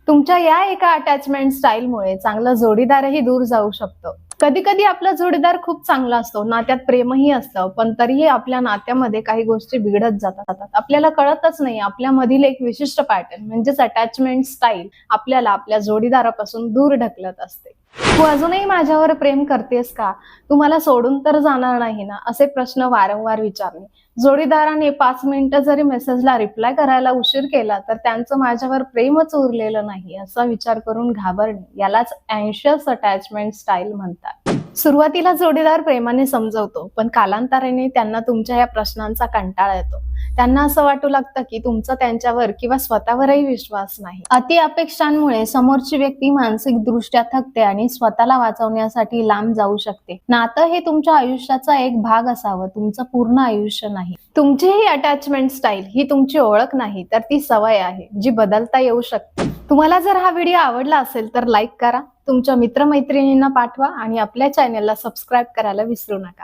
तुमच्या या एका अटॅचमेंट स्टाईलमुळे चांगला जोडीदारही दूर जाऊ शकतो. कधी कधी आपला जोडीदार खूप चांगला असतो, नात्यात प्रेमही असतं, पण तरीही आपल्या नात्यामध्ये काही गोष्टी बिघडत जातात. आपल्याला कळतच नाही आपल्यामधील एक विशिष्ट पॅटर्न म्हणजेच अटॅचमेंट स्टाईल आपल्याला आपल्या जोडीदारापासून दूर ढकलत असते. तू अजूनही माझ्यावर प्रेम करतेस का? तू मला सोडून तर जाणार नाही ना? असे प्रश्न वारंवार विचारणे. जोडीदाराने 5 मिनिटं जरी मेसेजला रिप्लाय करायला उशीर केला तर त्यांचं माझ्यावर प्रेमच उरलेलं नाही असा विचार करून घाबरणे, यालाच अँशियस अटॅचमेंट स्टाईल म्हणतात. सुरुवातीला जोडीदार प्रेमाने समजवतो, पण कालांतराने त्यांना तुमच्या या प्रश्नांचा कंटाळा येतो. त्यांना असं वाटू लागतं की तुमचा त्यांच्यावर किंवा स्वतःवरही विश्वास नाही. अति अपेक्षांमुळे समोरची व्यक्ती मानसिक दृष्ट्या थकते आणि स्वतःला वाचवण्यासाठी लांब जाऊ शकते. नातं हे तुमच्या आयुष्याचा एक भाग असावं, तुमचं पूर्ण आयुष्य नाही. तुमची ही अटॅचमेंट स्टाईल ही तुमची ओळख नाही, तर ती सवय आहे जी बदलता येऊ शकते. तुम्हाला जर हा व्हिडिओ आवडला असेल तर लाईक करा, तुमच्या मित्रमैत्रिणींना पाठवा आणि आपल्या चॅनेलला सबस्क्राईब करायला विसरू नका.